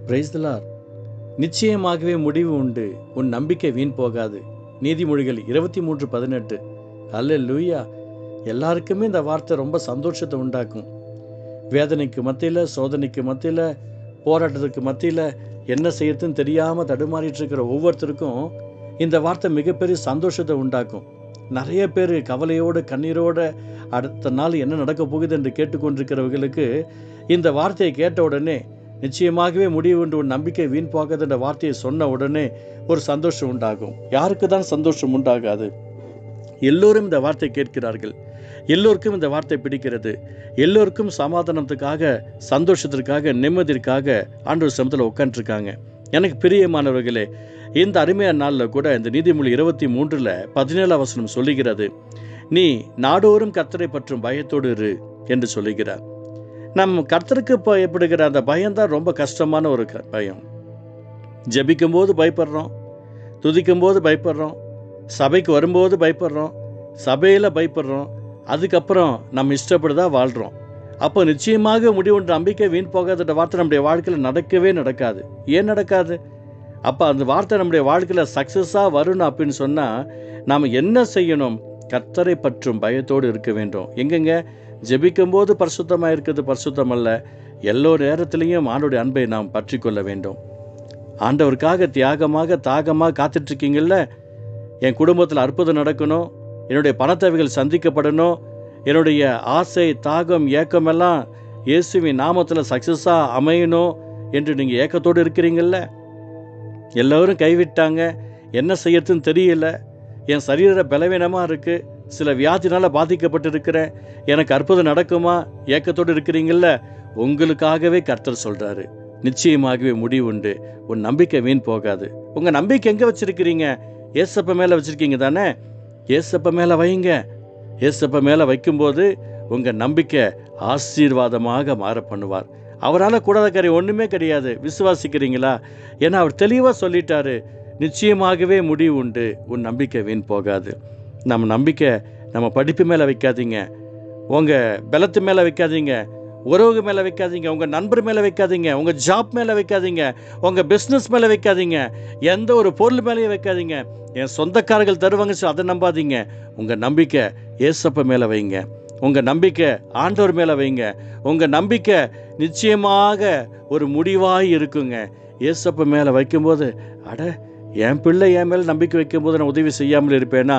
Praise the Lord. நிச்சயமாகவே முடிவு உண்டு, உன் நம்பிக்கை வீண் போகாது. நீதிமொழிகள் 23:18. அல்லேலூயா. எல்லாருக்குமே இந்த வார்த்தை ரொம்ப சந்தோஷத்தை உண்டாக்கும். வேதனைக்கு மத்தியில், சோதனைக்கு மத்தியில், போராட்டத்துக்கு மத்தியில் என்ன செய்யறதுன்னு தெரியாமல் தடுமாறிட்டு இருக்கிற ஒவ்வொருத்தருக்கும் இந்த வார்த்தை மிகப்பெரிய சந்தோஷத்தை உண்டாக்கும். நிறைய பேர் கவலையோடு கண்ணீரோடு அடுத்த நாள் என்ன நடக்க போகுது என்று கேட்டுக்கொண்டிருக்கிறவர்களுக்கு இந்த வார்த்தையை கேட்ட உடனே நிச்சயமாகவே முடிவு உண்டு, உன் நம்பிக்கை வீண் போகாது என்ற வார்த்தையை சொன்ன உடனே ஒரு சந்தோஷம் உண்டாகும். யாருக்கு தான் சந்தோஷம் உண்டாகாது? எல்லோரும் இந்த வார்த்தை கேட்கிறார்கள், எல்லோருக்கும் இந்த வார்த்தை பிடிக்கிறது, எல்லோருக்கும் சமாதானத்துக்காக, சந்தோஷத்திற்காக, நிம்மதிற்காக ஆண்டவர் சமூகத்தில் உட்காந்துருக்காங்க. எனக்கு பிரியமானவர்களே, இந்த அருமையான நாளில் கூட இந்த நீதிமொழி 23:17 சொல்லுகிறது, நீ நாடோறும் கர்த்தரை பற்றும் பயத்தோடு இரு என்று சொல்லுகிறார். நம்ம கர்த்தருக்கு பயப்படுகிற அந்த பயம்தான் ரொம்ப கஷ்டமான ஒரு பயம். ஜெபிக்கும் போது பயப்படுறோம், துதிக்கும் போது பயப்படுறோம், சபைக்கு வரும்போது பயப்படுறோம், சபையில் பயப்படுறோம், அதுக்கப்புறம் நம்ம இஷ்டப்பட்டுதான் வாழ்கிறோம். அப்போ நிச்சயமாக முடிவுன்ற நம்பிக்கை வீண் போகாத வார்த்தை நம்முடைய வாழ்க்கையில் நடக்கவே நடக்காது. ஏன் நடக்காது? அப்போ அந்த வார்த்தை நம்முடைய வாழ்க்கையில் சக்ஸஸாக வரணும் அப்படின்னு சொன்னால் நாம் என்ன செய்யணும்? கர்த்தரை பற்றும் பயத்தோடு இருக்க வேண்டும். எங்கெங்க ஜெபிக்கும் போது பரிசுத்தமாக இருக்கிறது பரிசுத்தம் அல்ல, எல்லோ நேரத்திலையும் ஆண்டவருடைய அன்பை நாம் பற்றி கொள்ள வேண்டும். ஆண்டவருக்காக தியாகமாக தாகமாக காத்துட்ருக்கீங்கள்ல, என் குடும்பத்தில் அற்புதம் நடக்கணும், என்னுடைய பணத்தேவைகள் சந்திக்கப்படணும், என்னுடைய ஆசை தாகம் ஏக்கமெல்லாம் இயேசுவின் நாமத்தில் சக்ஸஸாக அமையணும் என்று நீங்கள் ஏக்கத்தோடு இருக்கிறீங்கள. எல்லோரும் கைவிட்டாங்க, என்ன செய்யறதுன்னு தெரியல, என் சரீர பலவீனமாக இருக்குது, சில வியாதினால் பாதிக்கப்பட்டு இருக்கிறேன், எனக்கு அற்புதம் நடக்குமா ஏக்கத்தோடு இருக்கிறீங்கள. உங்களுக்காகவே கர்த்தர் சொல்கிறாரு, நிச்சயமாகவே முடிவு உண்டு, உன் நம்பிக்கை வீண் போகாது. உங்கள் நம்பிக்கை எங்கே வச்சுருக்கிறீங்க? ஏசப்ப மேலே வச்சுருக்கீங்க தானே? ஏசப்ப மேலே வைங்க. ஏசப்ப மேலே வைக்கும்போது உங்கள் நம்பிக்கை ஆசீர்வாதமாக மாற பண்ணுவார். அவரால் கூடாத காரியம் ஒன்றுமே கிடையாது. விசுவாசிக்கிறீங்களா? ஏன்னா அவர் தெளிவாக சொல்லிட்டாரு, நிச்சயமாகவே முடிவு உண்டு, உன் நம்பிக்கை வீண் போகாது. நம்ம நம்பிக்கை நம்ம படிப்பு மேலே வைக்காதீங்க, உங்கள் பலத்து மேலே வைக்காதீங்க, உறவு மேலே வைக்காதீங்க, உங்கள் நண்பர் மேலே வைக்காதீங்க, உங்கள் ஜாப் மேலே வைக்காதீங்க, உங்கள் பிஸ்னஸ் மேலே வைக்காதீங்க, எந்த ஒரு பொருள் மேலேயும் வைக்காதீங்க. என் சொந்தக்காரர்கள் தருவாங்க அதை நம்பாதீங்க. உங்கள் நம்பிக்கை ஏசப்ப மேலே வைங்க, உங்கள் நம்பிக்கை ஆண்டவர் மேலே வைங்க. உங்கள் நம்பிக்கை நிச்சயமாக ஒரு முடிவாக இருக்குங்க. ஏசப்ப மேலே வைக்கும்போது, அட என் பிள்ளை என் மேலே நம்பிக்கை வைக்கும்போது நான் உதவி செய்யாமல் இருப்பேனா?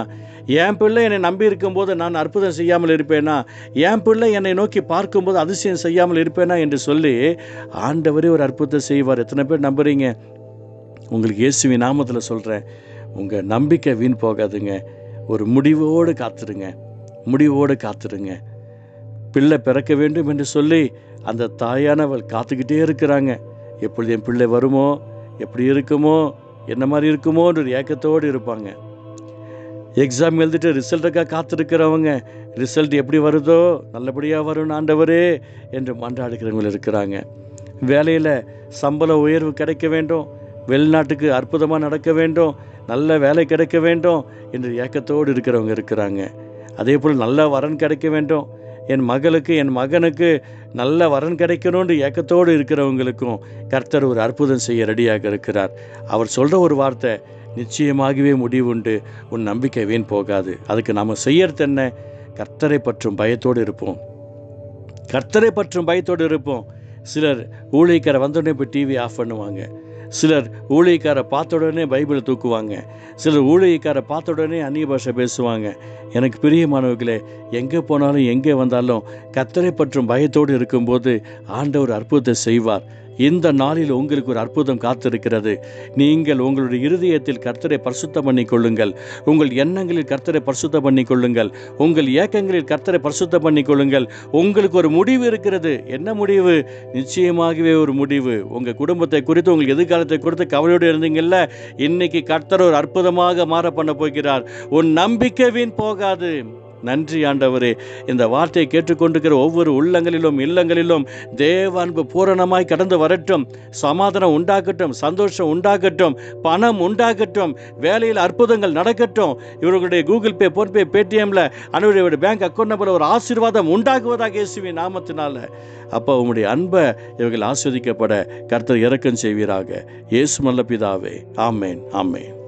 என் பிள்ளை என்னை நம்பி இருக்கும்போது நான் அற்புதம் செய்யாமல் இருப்பேனா? என் பிள்ளை என்னை நோக்கி பார்க்கும்போது அதிசயம் செய்யாமல் இருப்பேனா என்று சொல்லி ஆண்டவரே ஒரு அற்புதத்தை செய்வார். எத்தனை பேர் நம்புறீங்க? உங்களுக்கு இயேசுவின் நாமத்தில் சொல்கிறேன், உங்கள் நம்பிக்கை வீண் போகாதுங்க. ஒரு முடிவோடு காத்துருங்க, முடிவோடு காத்துருங்க. பிள்ளை பிறக்க வேண்டும் என்று சொல்லி அந்த தாயானவள் காத்துக்கிட்டே இருக்கிறாங்க. எப்பொழுது என் பிள்ளை வருமோ, எப்படி இருக்குமோ, என்ன மாதிரி இருக்குமோன்ற ஒரு ஏக்கத்தோடு இருப்பாங்க. எக்ஸாம் எழுதிட்டு ரிசல்ட்டுக்காக காத்திருக்கிறவங்க, ரிசல்ட் எப்படி வருதோ நல்லபடியாக வரும் ஆண்டவரே என்று மன்றாடுகிறவங்க இருக்கிறாங்க. வேலையில் சம்பள உயர்வு கிடைக்க வேண்டும், வெளிநாட்டுக்கு அற்புதமாக நடக்க வேண்டும், நல்ல வேலை கிடைக்க வேண்டும் என்று ஏக்கத்தோடு இருக்கிறவங்க இருக்கிறாங்க. அதே போல் நல்ல வரன் கிடைக்க வேண்டும், என் மகளுக்கு என் மகனுக்கு நல்ல வரன் கிடைக்கணும்னு ஏக்கத்தோடு இருக்கிறவங்களுக்கும் கர்த்தர் ஒரு அற்புதம் செய்ய ரெடியாக இருக்கிறார். அவர் சொல்கிற ஒரு வார்த்தை, நிச்சயமாகவே முடிவுண்டு, உன் நம்பிக்கை வீண் போகாது. அதுக்கு நாம் செய்யறது என்ன? கர்த்தரை பற்றும் பயத்தோடு இருப்போம், கர்த்தரை பற்றும் பயத்தோடு இருப்போம். சிலர் ஊழியக்கார வந்தோடனே போய் டிவி ஆஃப் பண்ணுவாங்க, சிலர் ஊழியக்காரை பார்த்த உடனே பைபிளை தூக்குவாங்க, சிலர் ஊழியக்காரை பார்த்த உடனே அந்நிய பாஷை பேசுவாங்க. எனக்கு பிரியமானவர்களே, எங்கே போனாலும் எங்கே வந்தாலும் கர்த்தரை பற்றும் பயத்தோடு இருக்கும்போது ஆண்டவர் அற்புதத்தை செய்வார். இந்த நாளில் உங்களுக்கு ஒரு அற்புதம் காத்திருக்கிறது. நீங்கள் உங்களுடைய இருதயத்தில் கர்த்தரை பரிசுத்தம் பண்ணி கொள்ளுங்கள், உங்கள் எண்ணங்களில் கர்த்தரை பரிசுத்தம் பண்ணி கொள்ளுங்கள், உங்கள் ஏக்கங்களில் கர்த்தரை பரிசுத்தம் பண்ணி கொள்ளுங்கள். உங்களுக்கு ஒரு முடிவு இருக்கிறது. என்ன முடிவு? நிச்சயமாகவே ஒரு முடிவு. உங்கள் குடும்பத்தை குறித்து, உங்கள் எதிர்காலத்தை குறித்து கவலையோடு இருந்தீங்கல்ல, இன்னைக்கு கர்த்தர் ஒரு அற்புதமாக மாற பண்ண போகிறார். உன் நம்பிக்கை வீண் போகாது. நன்றி ஆண்டவரே. இந்த வார்த்தையை கேட்டுக்கொண்டிருக்கிற ஒவ்வொரு உள்ளங்களிலும் இல்லங்களிலும் தேவ அன்பு பூரணமாய் கடந்து வரட்டும். சமாதானம் உண்டாகட்டும், சந்தோஷம் உண்டாகட்டும், பணம் உண்டாகட்டும், வேலையில் அற்புதங்கள் நடக்கட்டும். இவர்களுடைய கூகுள் பே, ஃபோன்பே, பேடிஎம்ல அனைவருடைய பேங்க் அக்கௌண்ட் நம்பர் ஒரு ஆசீர்வாதம் உண்டாகுவதாக இயேசுவின் நாமத்தினால. அப்போ உம்முடைய அன்பை இவர்கள் ஆஸ்வதிக்கப்பட கர்த்தர் இரக்கம் செய்வீராக. இயேசு நல்ல பிதாவே. ஆமேன், ஆமேன்.